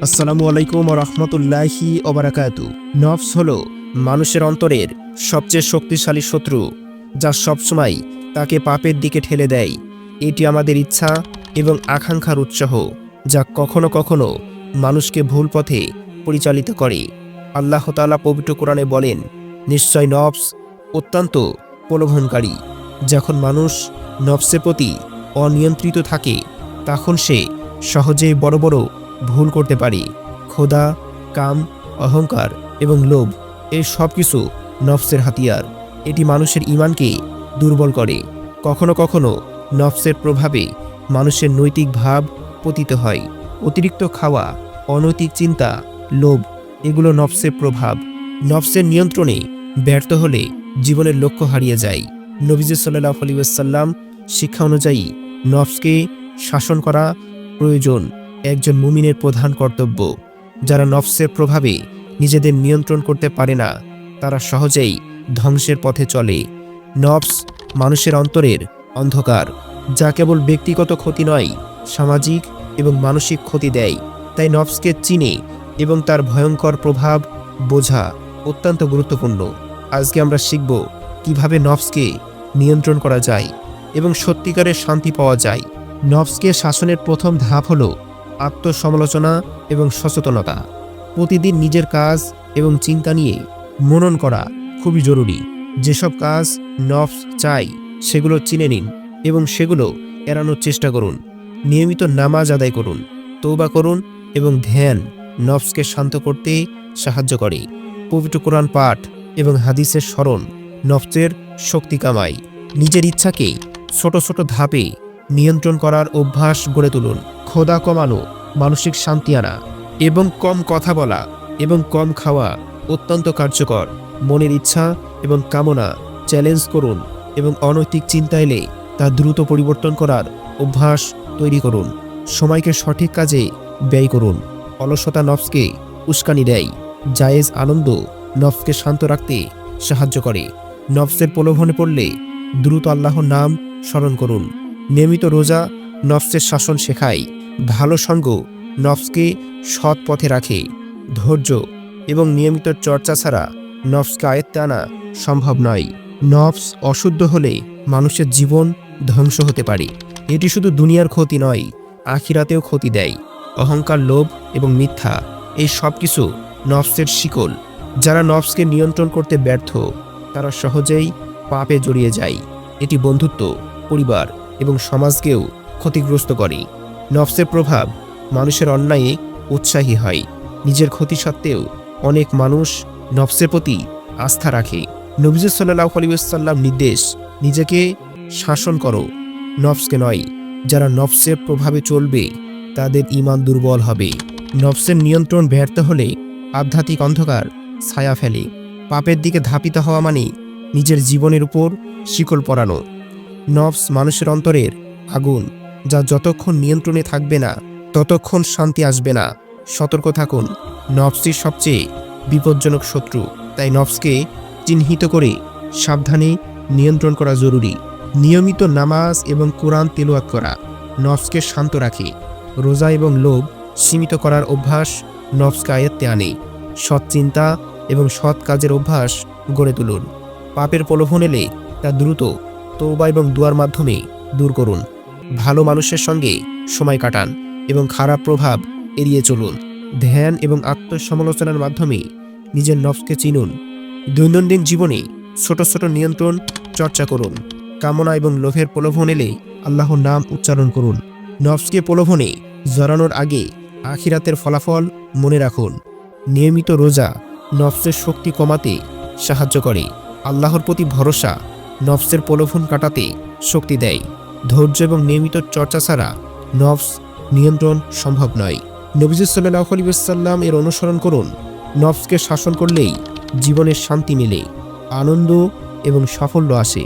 আসসালামু আলাইকুম ওয়া রাহমাতুল্লাহি ওয়া বারাকাতু। নফস হলো মানুষের অন্তরের সবচেয়ে শক্তিশালী শত্রু, যা সবসময় তাকে পাপের দিকে ঠেলে দেয়। এটি আমাদের ইচ্ছা এবং আকাঙ্ক্ষার উৎসাহ, যা কখনো কখনো মানুষকে ভুল পথে পরিচালিত করে। আল্লাহ তাআলা পবিত্র কোরআনে বলেন, নিশ্চয় নফস অত্যন্ত প্রলোভনকারী। যখন মানুষ নফসের প্রতি অনিয়ন্ত্রিত থাকে, তখন সে সহজেই বড় বড় ভুল করতে পারে। খোদা, কাম, অহংকার এবং লোভ, এই সব কিছু নফসের হাতিয়ার। এটি মানুষের ঈমানকে দুর্বল করে। কখনো কখনো নফসের প্রভাবে মানুষের নৈতিক ভাব পতিত হয়। অতিরিক্ত খাওয়া, অনৈতিক চিন্তা, লোভ, এগুলো নফসের প্রভাব। নফসের নিয়ন্ত্রণে ব্যর্থ হলে জীবনের লক্ষ্য হারিয়ে যায়। নবীজি সাল্লাল্লাহু আলাইহি ওয়াসাল্লাম শিক্ষা অনুযায়ী নফসকে শাসন করা প্রয়োজন একজন মুমিনের প্রধান কর্তব্য। যারা নফসের প্রভাবে নিজেদের নিয়ন্ত্রণ করতে পারে না, তারা সহজেই ধ্বংসের পথে চলে। নফস মানুষের অন্তরের অন্ধকার, যা কেবল ব্যক্তিগত ক্ষতি নয়, সামাজিক এবং মানসিক ক্ষতি দেয়। তাই নফসকে চিনে এবং তার ভয়ঙ্কর প্রভাব বোঝা অত্যন্ত গুরুত্বপূর্ণ। আজকে আমরা শিখব কিভাবে নফসকে নিয়ন্ত্রণ করা যায় এবং সত্যিকারের শান্তি পাওয়া যায়। নফসকে শাসনের প্রথম ধাপ হলো আত্মসমালোচনা এবং সচেতনতা। প্রতিদিন নিজের কাজ এবং চিন্তা নিয়ে মনন করা খুবই জরুরি। যেসব কাজ নফস চাই সেগুলো চিনে নিন এবং সেগুলো এড়ানোর চেষ্টা করুন। নিয়মিত নামাজ আদায় করুন, তওবা করুন এবং ধ্যান নফসকে শান্ত করতে সাহায্য করে। পবিত্র কোরআন পাঠ এবং হাদিসের স্মরণ নফসের শক্তি কামায়। নিজের ইচ্ছাকে ছোট ছোট ধাপে নিয়ন্ত্রণ করার অভ্যাস গড়ে তুলুন। ক্ষুধা কমানো, মানসিক শান্তি আনা এবং কম কথা বলা এবং কম খাওয়া অত্যন্ত কার্যকর। মনের ইচ্ছা এবং কামনা চ্যালেঞ্জ করুন এবং অনৈতিক চিন্তা এলে তা দ্রুত পরিবর্তন করার অভ্যাস তৈরি করুন। সময়কে সঠিক কাজে ব্যয় করুন। অলসতা নফসকে উস্কানি দেয়। জায়েজ আনন্দ নফসকে শান্ত রাখতে সাহায্য করে। নফসের প্রলোভনে পড়লে দ্রুত আল্লাহর নাম স্মরণ করুন। নিয়মিত রোজা নফসের শাসন শেখায়। ভালো সঙ্গ নফসকে সৎ পথে রাখে। ধৈর্য এবং নিয়মিত চর্চা ছাড়া নফসকে আয়ত্তে আনা সম্ভব নয়। নফস অশুদ্ধ হলে মানুষের জীবন ধ্বংস হতে পারে। এটি শুধু দুনিয়ার ক্ষতি নয়, আখিরাতেও ক্ষতি দেয়। অহংকার, লোভ এবং মিথ্যা, এই সব কিছু নফসের শিকল। যারা নফসকে নিয়ন্ত্রণ করতে ব্যর্থ, তারা সহজেই পাপে জড়িয়ে যায়। এটি বন্ধুত্ব, পরিবার এবং সমাজকেও ক্ষতিগ্রস্ত করে। নফসের প্রভাব মানুষের অন্যায়ে উৎসাহী হয়। নিজের ক্ষতি সত্ত্বেও অনেক মানুষ নফসের প্রতি আস্থা রাখে। নবীজি সাল্লাল্লাহু আলাইহি ওয়াসাল্লাম নির্দেশ, নিজেকে শাসন করো, নফসকে নয়। যারা নফসের প্রভাবে চলবে তাদের ঈমান দুর্বল হবে। নফসের নিয়ন্ত্রণ ব্যর্থ হলে আধ্যাত্মিক অন্ধকার ছায়া ফেলে। পাপের দিকে ধাপিত হওয়া মানে নিজের জীবনের উপর শিকল পরানো। নফস মানুষের অন্তরের আগুন, যা যতক্ষণ নিয়ন্ত্রণে থাকবে না ততক্ষণ শান্তি আসবে না। সতর্ক থাকুন, নফসই সবচেয়ে বিপজ্জনক শত্রু। তাই নফসকে চিহ্নিত করে সাবধানে নিয়ন্ত্রণ করা জরুরি। নিয়মিত নামাজ এবং কোরআন তেলাওয়াত করা নফসকে শান্ত রাখে। রোজা এবং লোভ সীমিত করার অভ্যাস নফসকে আয়ত্তে আনে। সৎ চিন্তা এবং সৎ কাজের অভ্যাস গড়ে তুলুন। পাপের প্রলোভন এলে তা দ্রুত তওবা এবং দুয়ার মাধ্যমে দূর করুন। ভালো মানুষের সঙ্গে সময় কাটান এবং খারাপ প্রভাব এড়িয়ে চলুন। ধ্যান এবং আত্মসমালোচনার মাধ্যমে নিজের নফসকে চিনুন। দৈনন্দিন জীবনে ছোট ছোট নিয়ন্ত্রণ চর্চা করুন। কামনা এবং লোভের প্রলোভন এলে আল্লাহর নাম উচ্চারণ করুন। নফসকে প্রলোভনে জড়ানোর আগে আখিরাতের ফলাফল মনে রাখুন। নিয়মিত রোজা নফসের শক্তি কমাতে সাহায্য করে। আল্লাহর প্রতি ভরসা নফসের প্রলোভন কাটাতে শক্তি দেয়। ধৈর্য এবং নিয়মিত চর্চা ছাড়া নফস নিয়ন্ত্রণ সম্ভব নয়। নবীজি সাল্লাল্লাহু আলাইহি ওয়াসাল্লাম এর অনুসরণ করুন। নফসকে শাসন করলেই জীবনের শান্তি মেলে, আনন্দ এবং সাফল্য আসে।